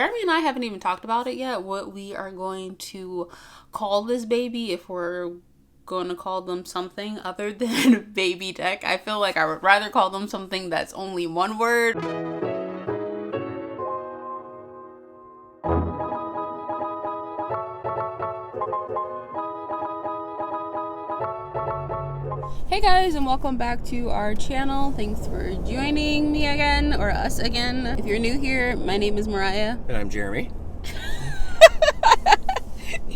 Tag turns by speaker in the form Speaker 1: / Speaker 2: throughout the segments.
Speaker 1: Jeremy and I haven't even talked about it yet, what we are going to call this baby, if we're going to call them something other than baby deck. I feel like I would rather call them something that's only one word. Hey guys, and welcome back to our channel. Thanks for joining me again, or us again. If you're new here, my name is Mariah.
Speaker 2: And I'm Jeremy.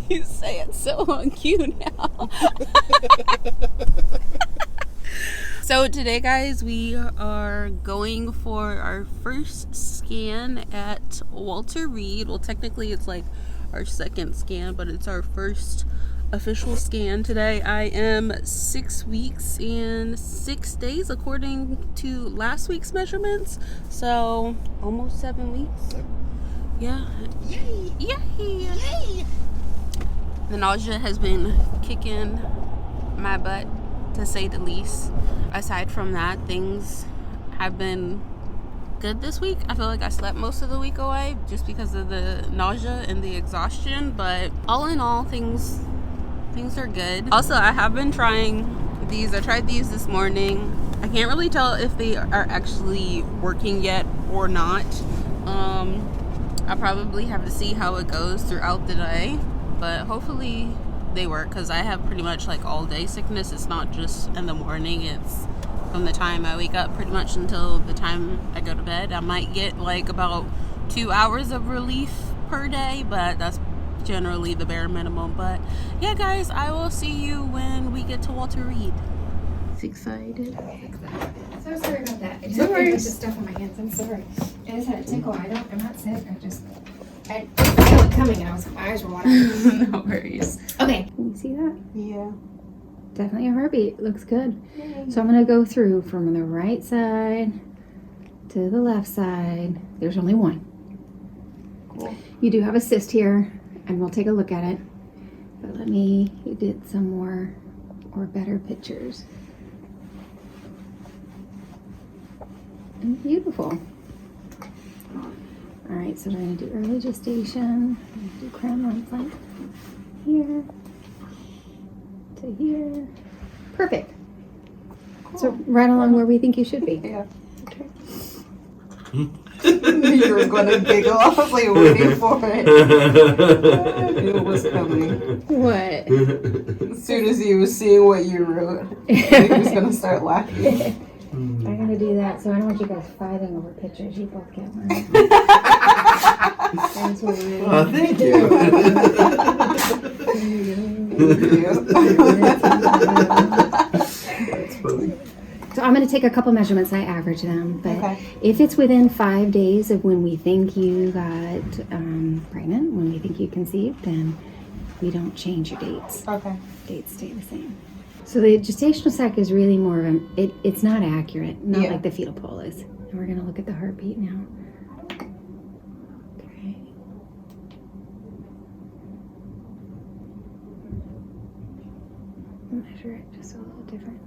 Speaker 1: You say it so on cue now. So today, guys, we are going for our first scan at Walter Reed. Well, technically it's like our second scan, but it's our first official scan today. I am 6 weeks and 6 days according to last week's measurements, so almost 7 weeks. Yeah. Yay! Yay! Yay! The nausea has been kicking my butt, to say the least. Aside from that, things have been good this week. I feel like I slept most of the week away just because of the nausea and the exhaustion, but all in all, things are good. Also, I have been trying these. I tried these this morning. I can't really tell if they are actually working yet or not. I'll probably have to see how it goes throughout the day, but hopefully they work, because I have pretty much like all day sickness. It's not just in the morning, it's from the time I wake up pretty much until the time I go to bed. I might get like about 2 hours of relief per day, but that's generally the bare minimum. But yeah, guys, I will see you when we get to Walter Reed. It's excited.
Speaker 3: So sorry about that. I just had a bunch of stuff on my hands. I'm sorry. I just had a tickle. I'm not sick. I didn't feel it coming, and my eyes were watering.
Speaker 1: No worries.
Speaker 3: Okay. Can you see that?
Speaker 1: Yeah.
Speaker 3: Definitely a heartbeat. Looks good.
Speaker 1: Yay.
Speaker 3: So I'm gonna go through from the right side to the left side. There's only one.
Speaker 1: Cool.
Speaker 3: You do have a cyst here, and we'll take a look at it. But let me get some more or better pictures. And beautiful. All right, so we're gonna do early gestation. We're gonna do crown length length here to here. Perfect. Cool. So right along where we think you should be.
Speaker 1: Yeah.
Speaker 3: Okay.
Speaker 1: You were going to giggle. I was like waiting for it. I knew it was coming.
Speaker 3: What?
Speaker 1: As soon as he was seeing what you wrote, he was going to start laughing.
Speaker 3: I'm gonna do that, so I don't want you guys fighting over pictures. You both get one. That's what we're doing.
Speaker 2: Oh, thank you. That's funny.
Speaker 3: So I'm going to take a couple measurements. I average them, but
Speaker 1: Okay.
Speaker 3: if it's within 5 days of when we think you got pregnant, when we think you conceived, then we don't change your dates.
Speaker 1: Okay.
Speaker 3: Dates stay the same. So the gestational sac is really more of it's not accurate, not
Speaker 1: Yeah.
Speaker 3: like the fetal pole is. And we're going to look at the heartbeat now. Okay. Measure it just a little different.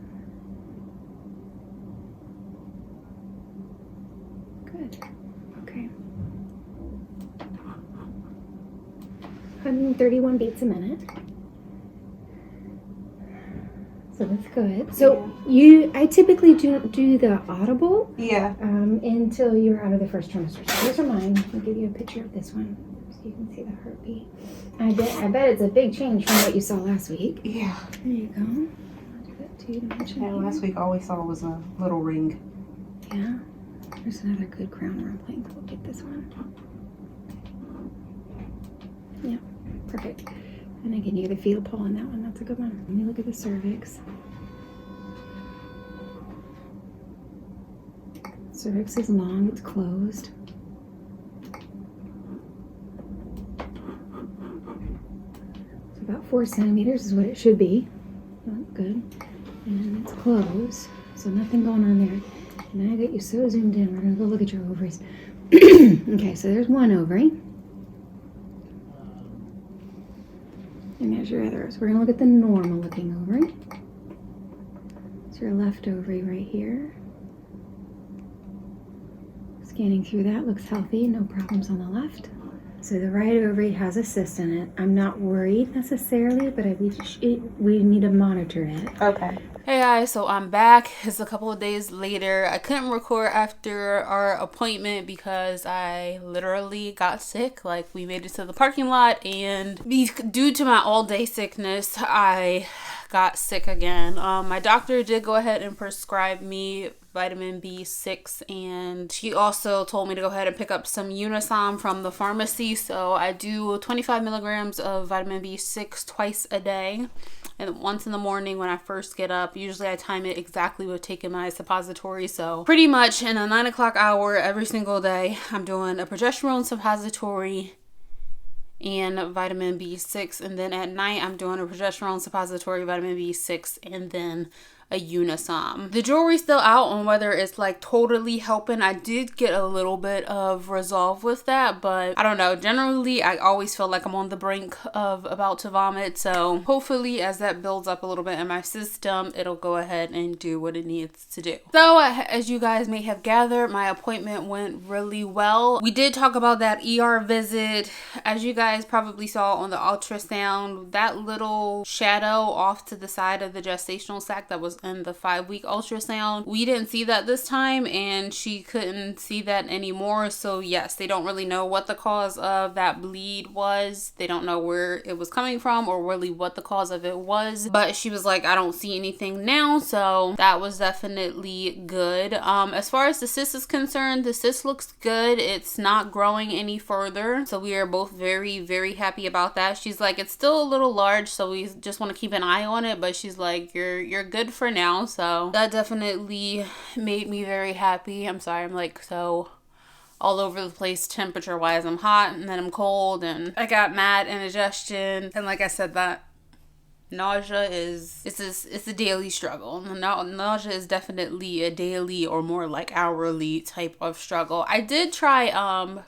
Speaker 3: Good. Okay. 131 beats a minute. So that's good. So I typically do the audible
Speaker 1: Yeah.
Speaker 3: until you're out of the first trimester. So those are mine. I'll give you a picture of this one so you can see the heartbeat. I bet it's a big change from what you saw last week.
Speaker 1: Yeah.
Speaker 3: There you go. I'll do that 2-dimension.
Speaker 1: Yeah, last week all we saw was a little ring.
Speaker 3: Yeah. There's another good crown rump length. We'll get this one. Yeah. Perfect. And I can get the fetal pole on that one. That's a good one. Let me look at the cervix. Cervix is long. It's closed. So about 4 centimeters is what it should be. Oh, good. And it's closed. So nothing going on there. And now I got you so zoomed in. We're going to go look at your ovaries. Okay, so there's one ovary. And there's your others. We're going to look at the normal looking ovary. It's your left ovary right here. Scanning through that, looks healthy, no problems on the left. So the right ovary has a cyst in it. I'm not worried necessarily, but we need to monitor it.
Speaker 1: Okay. Hey guys, so I'm back. It's a couple of days later. I couldn't record after our appointment because I literally got sick. Like, we made it to the parking lot, and due to my all-day sickness, I got sick again. My doctor did go ahead and prescribe me vitamin B6, and she also told me to go ahead and pick up some Ultrasound from the pharmacy. So I do 25 milligrams of vitamin B6 twice a day, and once in the morning when I first get up. Usually I time it exactly with taking my suppository. So pretty much in the 9 o'clock hour every single day, I'm doing a progesterone suppository and vitamin B6, and then at night I'm doing a progesterone suppository, vitamin B6, and then a Ultrasound. The jury's still out on whether it's like totally helping. I did get a little bit of resolve with that, but I don't know. Generally, I always feel like I'm on the brink of about to vomit. So hopefully as that builds up a little bit in my system, it'll go ahead and do what it needs to do. So as you guys may have gathered, my appointment went really well. We did talk about that ER visit. As you guys probably saw on the ultrasound, that little shadow off to the side of the gestational sac that was in the 5-week ultrasound, we didn't see that this time, and she couldn't see that anymore. So yes, they don't really know what the cause of that bleed was. They don't know where it was coming from or really what the cause of it was, but she was like, I don't see anything now. So that was definitely good. As far as the cyst is concerned, the cyst looks good. It's not growing any further, so we are both very, very happy about that. She's like, it's still a little large, so we just want to keep an eye on it, but she's like, you're good for now. So that definitely made me very happy. I'm sorry, I'm like so all over the place temperature wise. I'm hot and then I'm cold, and I got mad indigestion, and like I said, that nausea it's a daily struggle. Nausea is definitely a daily or more like hourly type of struggle. I did try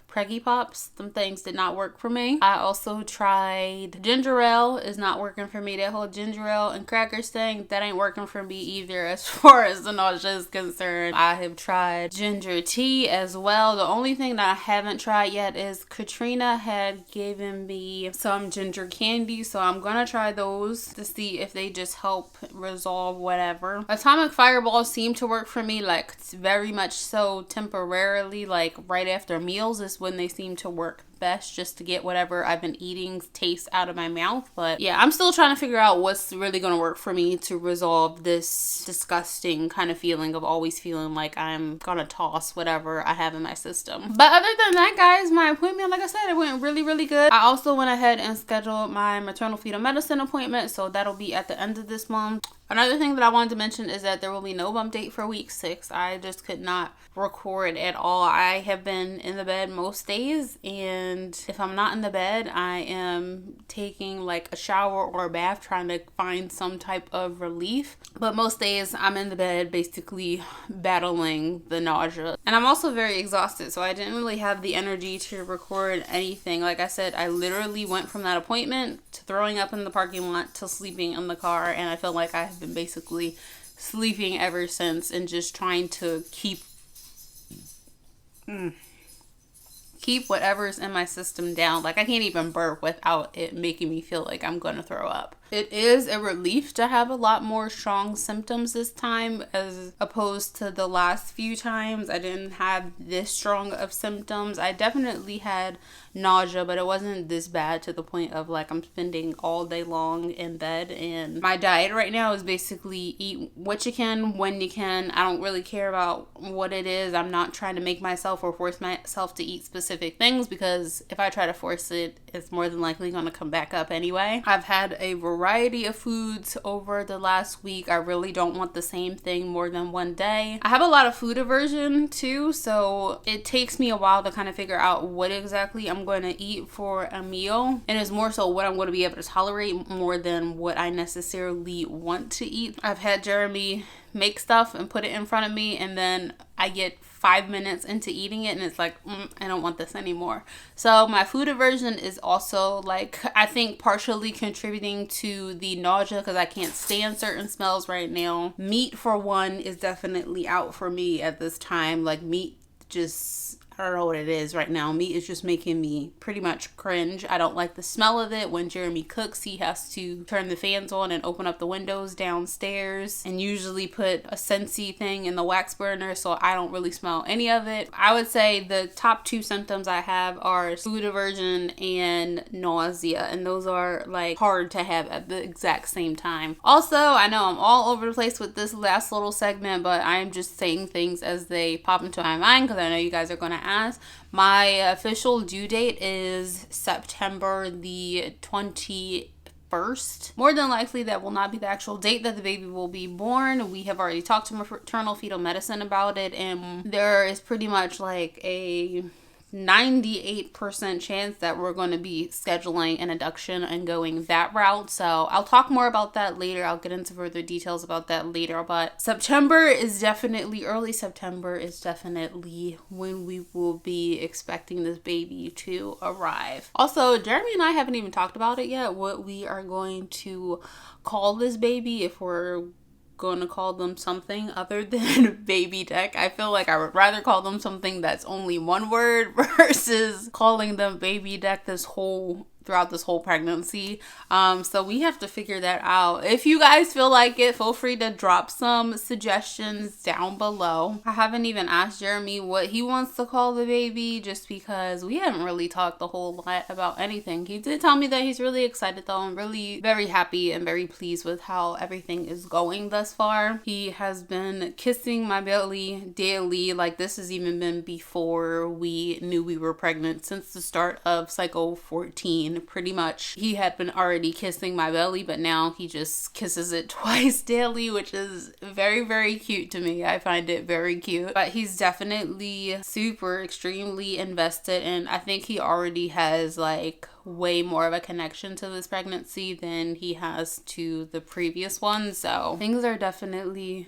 Speaker 1: Preggy Pops. Some things did not work for me. I also tried ginger ale. Is not working for me. That whole ginger ale and crackers thing, that ain't working for me either as far as the nausea is concerned. I have tried ginger tea as well. The only thing that I haven't tried yet is Katrina had given me some ginger candy, so I'm gonna try those to see if they just help resolve whatever. Atomic fireballs seem to work for me, like very much so temporarily, like right after meals is when they seem to work best, just to get whatever I've been eating taste out of my mouth. But yeah, I'm still trying to figure out what's really going to work for me to resolve this disgusting kind of feeling of always feeling like I'm gonna toss whatever I have in my system. But other than that, guys, my appointment, like I said, it went really, really good. I also went ahead and scheduled my maternal fetal medicine appointment, so that'll be at the end of this month. Another thing that I wanted to mention is that there will be no bump date for week 6. I just could not record at all. I have been in the bed most days, and if I'm not in the bed, I am taking like a shower or a bath, trying to find some type of relief. But most days I'm in the bed basically battling the nausea. And I'm also very exhausted, so I didn't really have the energy to record anything. Like I said, I literally went from that appointment to throwing up in the parking lot to sleeping in the car, and I feel like I have been basically sleeping ever since, and just trying to keep whatever's in my system down. Like, I can't even burp without it making me feel like I'm gonna throw up. It is a relief to have a lot more strong symptoms this time, as opposed to the last few times. I didn't have this strong of symptoms. I definitely had nausea, but it wasn't this bad to the point of like I'm spending all day long in bed. And my diet right now is basically eat what you can when you can. I don't really care about what it is. I'm not trying to make myself or force myself to eat specific things, because if I try to force it, it's more than likely going to come back up anyway. I've had a variety of foods over the last week. I really don't want the same thing more than one day. I have a lot of food aversion too, so it takes me a while to kind of figure out what exactly I'm going to eat for a meal, and it's more so what I'm going to be able to tolerate more than what I necessarily want to eat. I've had Jeremy make stuff and put it in front of me, and then I get 5 minutes into eating it and it's like, I don't want this anymore. So my food aversion is also, like, I think partially contributing to the nausea, because I can't stand certain smells right now. Meat, for one, is definitely out for me at this time. Like, meat just, I don't know what it is right now. Meat is just making me pretty much cringe. I don't like the smell of it. When Jeremy cooks, he has to turn the fans on and open up the windows downstairs and usually put a Scentsy thing in the wax burner, so I don't really smell any of it. I would say the top 2 symptoms I have are food aversion and nausea, and those are like hard to have at the exact same time. Also, I know I'm all over the place with this last little segment, but I'm just saying things as they pop into my mind because I know you guys are going to ask. My official due date is September the 21st. More than likely that will not be the actual date that the baby will be born. We have already talked to maternal fetal medicine about it, and there is pretty much like a 98% chance that we're going to be scheduling an induction and going that route. So I'll talk more about that later. I'll get into further details about that later. But early September is definitely when we will be expecting this baby to arrive. Also, Jeremy and I haven't even talked about it yet, what we are going to call this baby, if we're going to call them something other than baby deck. I feel like I would rather call them something that's only one word versus calling them baby deck throughout this whole pregnancy. So we have to figure that out. If you guys feel like it, feel free to drop some suggestions down below. I haven't even asked Jeremy what he wants to call the baby, just because we haven't really talked a whole lot about anything. He did tell me that he's really excited though. I'm really very happy and very pleased with how everything is going thus far. He has been kissing my belly daily. Like, this has even been before we knew we were pregnant. Since the start of cycle 14, pretty much he had been already kissing my belly, but now he just kisses it twice daily, which is very, very cute to me. I find it very cute. But he's definitely super extremely invested, and I think he already has like way more of a connection to this pregnancy than he has to the previous one. So things are definitely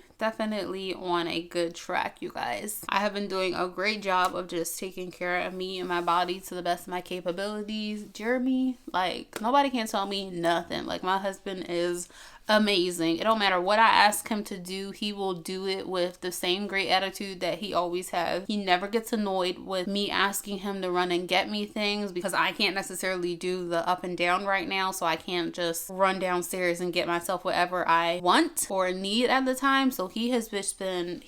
Speaker 1: on a good track, you guys. I have been doing a great job of just taking care of me and my body to the best of my capabilities. Jeremy, like, nobody can tell me nothing. Like, my husband is amazing. It don't matter what I ask him to do, he will do it with the same great attitude that he always has. He never gets annoyed with me asking him to run and get me things, because I can't necessarily do the up and down right now, so I can't just run downstairs and get myself whatever I want or need at the time. So he's just been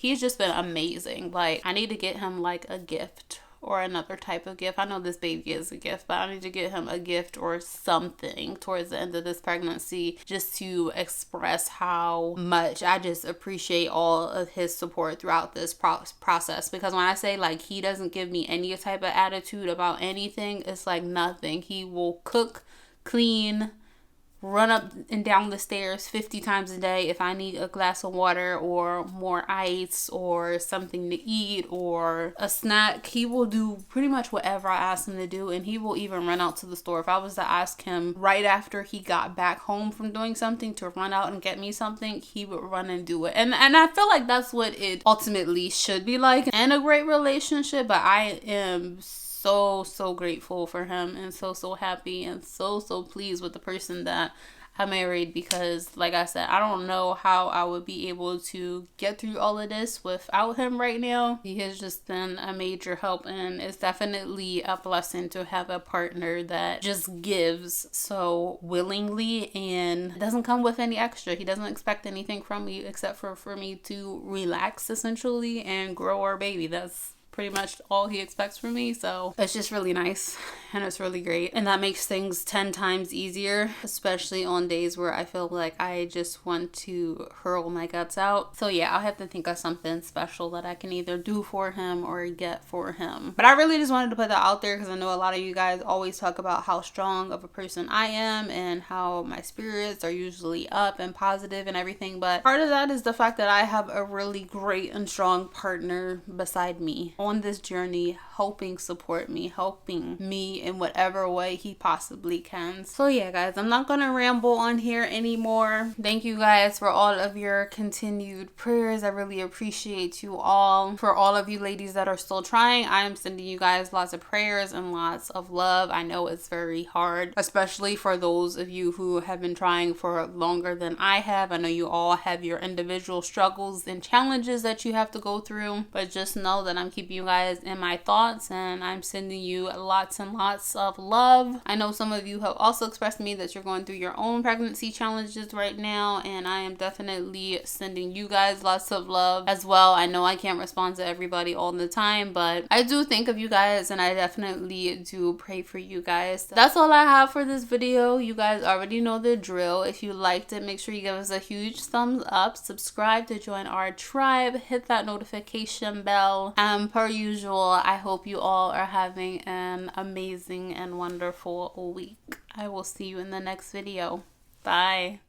Speaker 1: amazing. Like, I need to get him like a gift or another type of gift. I know this baby is a gift, but I need to get him a gift or something towards the end of this pregnancy, just to express how much I just appreciate all of his support throughout this process. Because when I say like he doesn't give me any type of attitude about anything, it's like nothing. He will cook, clean, run up and down the stairs 50 times a day if I need a glass of water or more ice or something to eat or a snack. He will do pretty much whatever I ask him to do, and he will even run out to the store. If I was to ask him right after he got back home from doing something to run out and get me something, he would run and do it. And I feel like that's what it ultimately should be like in a great relationship. But I am so grateful for him, and so happy and so pleased with the person that I married, because like I said, I don't know how I would be able to get through all of this without him right now. He has just been a major help, and it's definitely a blessing to have a partner that just gives so willingly and doesn't come with any extra. He doesn't expect anything from me except for me to relax essentially and grow our baby. That's pretty much all he expects from me. So it's just really nice and it's really great, and that makes things 10 times easier, especially on days where I feel like I just want to hurl my guts out. So yeah, I'll have to think of something special that I can either do for him or get for him. But I really just wanted to put that out there because I know a lot of you guys always talk about how strong of a person I am and how my spirits are usually up and positive and everything, but part of that is the fact that I have a really great and strong partner beside me on this journey, helping support me, helping me in whatever way he possibly can. So yeah guys, I'm not gonna ramble on here anymore. Thank you guys for all of your continued prayers. I really appreciate you all. For all of you ladies that are still trying, I am sending you guys lots of prayers and lots of love. I know it's very hard, especially for those of you who have been trying for longer than I have. I know you all have your individual struggles and challenges that you have to go through, but just know that I'm keeping you guys in my thoughts, and I'm sending you lots and lots of love. I know some of you have also expressed to me that you're going through your own pregnancy challenges right now, and I am definitely sending you guys lots of love as well. I know I can't respond to everybody all the time, but I do think of you guys, and I definitely do pray for you guys. That's all I have for this video. You guys already know the drill. If you liked it, make sure you give us a huge thumbs up, subscribe to join our tribe, hit that notification bell, and per usual, I hope you all are having an amazing and wonderful week. I will see you in the next video. Bye.